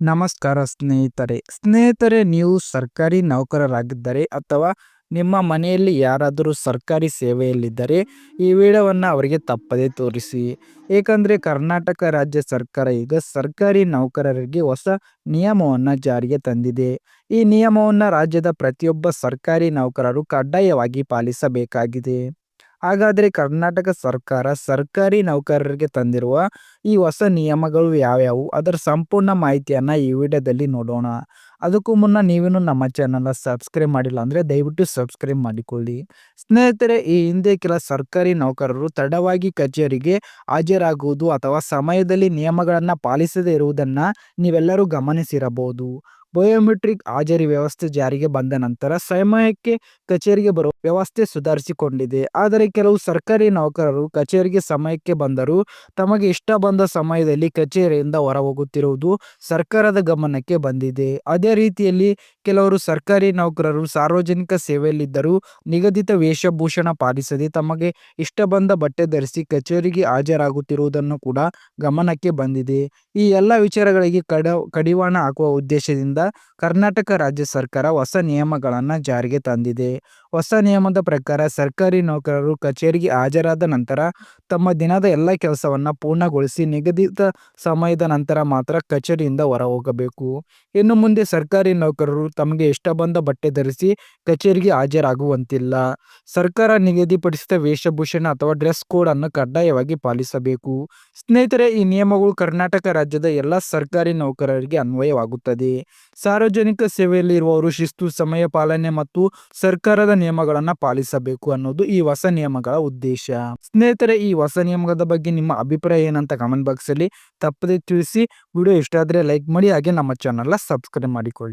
ನಮಸ್ಕಾರ ಸ್ನೇಹಿತರೆ ನೀವು ಸರ್ಕಾರಿ ನೌಕರರಾಗಿದ್ದರೆ ಅಥವಾ ನಿಮ್ಮ ಮನೆಯಲ್ಲಿ ಯಾರಾದರೂ ಸರ್ಕಾರಿ ಸೇವೆಯಲ್ಲಿದ್ದರೆ ಈ ವಿಡಿಯೋವನ್ನು ಅವರಿಗೆ ತಪ್ಪದೇ ತೋರಿಸಿ. ಏಕೆಂದರೆ ಕರ್ನಾಟಕ ರಾಜ್ಯ ಸರ್ಕಾರ ಈಗ ಸರ್ಕಾರಿ ನೌಕರರಿಗೆ ಹೊಸ ನಿಯಮವನ್ನು ಜಾರಿಗೆ ತಂದಿದೆ. ಈ ನಿಯಮವನ್ನು ರಾಜ್ಯದ ಪ್ರತಿಯೊಬ್ಬ ಸರ್ಕಾರಿ ನೌಕರರು ಕಡ್ಡಾಯವಾಗಿ ಪಾಲಿಸಬೇಕಾಗಿದೆ. ಹಾಗಾದರೆ ಕರ್ನಾಟಕ ಸರ್ಕಾರ ಸರ್ಕಾರಿ ನೌಕರರಿಗೆ ತಂದಿರುವ ಈ ಹೊಸ ನಿಯಮಗಳು ಯಾವ್ಯಾವು, ಅದರ ಸಂಪೂರ್ಣ ಮಾಹಿತಿಯನ್ನು ಈ ವಿಡಿಯೋದಲ್ಲಿ ನೋಡೋಣ. ಅದಕ್ಕೂ ಮುನ್ನ ನೀವೇನು ನಮ್ಮ ಚಾನಲ್ನ ಸಬ್ಸ್ಕ್ರೈಬ್ ಮಾಡಿಲ್ಲ ಅಂದರೆ ದಯವಿಟ್ಟು ಸಬ್ಸ್ಕ್ರೈಬ್ ಮಾಡಿಕೊಳ್ಳಿ. ಸ್ನೇಹಿತರೆ, ಈ ಹಿಂದೆ ಕೆಲ ಸರ್ಕಾರಿ ನೌಕರರು ತಡವಾಗಿ ಕಚೇರಿಗೆ ಹಾಜರಾಗುವುದು ಅಥವಾ ಸಮಯದಲ್ಲಿ ನಿಯಮಗಳನ್ನು ಪಾಲಿಸದೇ ಇರುವುದನ್ನು ನೀವೆಲ್ಲರೂ ಗಮನಿಸಿರಬಹುದು. ಬಯೋಮೆಟ್ರಿಕ್ ಹಾಜರಿ ವ್ಯವಸ್ಥೆ ಜಾರಿಗೆ ಬಂದ ನಂತರ ಸಮಯಕ್ಕೆ ಕಚೇರಿಗೆ ಬರುವ ವ್ಯವಸ್ಥೆ ಸುಧಾರಿಸಿಕೊಂಡಿದೆ. ಆದರೆ ಕೆಲವು ಸರ್ಕಾರಿ ನೌಕರರು ಕಚೇರಿಗೆ ಸಮಯಕ್ಕೆ ಬಂದರೂ ತಮಗೆ ಇಷ್ಟ ಬಂದ ಸಮಯದಲ್ಲಿ ಕಚೇರಿಯಿಂದ ಹೊರಹೋಗುತ್ತಿರುವುದು ಸರ್ಕಾರದ ಗಮನಕ್ಕೆ ಬಂದಿದೆ. ಅದೇ ರೀತಿಯಲ್ಲಿ ಕೆಲವರು ಸರ್ಕಾರಿ ನೌಕರರು ಸಾರ್ವಜನಿಕ ಸೇವೆಯಲ್ಲಿದ್ದರೂ ನಿಗದಿತ ವೇಷಭೂಷಣ ಪಾಲಿಸದೆ ತಮಗೆ ಇಷ್ಟ ಬಂದ ಬಟ್ಟೆ ಧರಿಸಿ ಕಚೇರಿಗೆ ಹಾಜರಾಗುತ್ತಿರುವುದನ್ನು ಕೂಡ ಗಮನಕ್ಕೆ ಬಂದಿದೆ. ಈ ಎಲ್ಲ ವಿಚಾರಗಳಿಗೆ ಕಡಿವಾಣ ಹಾಕುವ ಉದ್ದೇಶದಿಂದ ಕರ್ನಾಟಕ ರಾಜ್ಯ ಸರ್ಕಾರ ಹೊಸ ನಿಯಮಗಳನ್ನು ಜಾರಿಗೆ ತಂದಿದೆ. ಹೊಸ ನಿಯಮದ ಪ್ರಕಾರ ಸರ್ಕಾರಿ ನೌಕರರು ಕಚೇರಿಗೆ ಹಾಜರಾದ ನಂತರ ತಮ್ಮ ದಿನದ ಎಲ್ಲ ಕೆಲಸವನ್ನು ಪೂರ್ಣಗೊಳಿಸಿ ನಿಗದಿತ ಸಮಯದ ನಂತರ ಮಾತ್ರ ಕಚೇರಿಯಿಂದ ಹೊರಹೋಗಬೇಕು. ಇನ್ನು ಮುಂದೆ ಸರ್ಕಾರಿ ನೌಕರರು ತಮಗೆ ಇಷ್ಟ ಬಂದ ಬಟ್ಟೆ ಧರಿಸಿ ಕಚೇರಿಗೆ ಹಾಜರಾಗುವಂತಿಲ್ಲ. ಸರ್ಕಾರ ನಿಗದಿಪಡಿಸಿದ ವೇಷಭೂಷಣ ಅಥವಾ ಡ್ರೆಸ್ ಕೋಡ್ ಅನ್ನು ಕಡ್ಡಾಯವಾಗಿ ಪಾಲಿಸಬೇಕು. ಸ್ನೇಹಿತರೆ, ಈ ನಿಯಮಗಳು ಕರ್ನಾಟಕ ರಾಜ್ಯದ ಎಲ್ಲ ಸರ್ಕಾರಿ ನೌಕರರಿಗೆ ಅನ್ವಯವಾಗುತ್ತದೆ. ಸಾರ್ವಜನಿಕ ಸೇವೆಯಲ್ಲಿ ಇರುವವರು ಶಿಸ್ತು, ಸಮಯ ಪಾಲನೆ ಮತ್ತು ಸರ್ಕಾರದ ನಿಯಮಗಳನ್ನು ಪಾಲಿಸಬೇಕು ಅನ್ನೋದು ಈ ಹೊಸ ನಿಯಮಗಳ ಉದ್ದೇಶ. ಸ್ನೇಹಿತರೆ, ಈ ಹೊಸ ನಿಯಮದ ಬಗ್ಗೆ ನಿಮ್ಮ ಅಭಿಪ್ರಾಯ ಏನಂತ ಕಮೆಂಟ್ ಬಾಕ್ಸ್ ಅಲ್ಲಿ ತಪ್ಪದೆ ತಿಳಿಸಿ. ವಿಡಿಯೋ ಇಷ್ಟ ಆದರೆ ಲೈಕ್ ಮಾಡಿ, ಹಾಗೆ ನಮ್ಮ ಚಾನಲ್ನ ಸಬ್ಸ್ಕ್ರೈಬ್ ಮಾಡಿಕೊಳ್ಳಿ.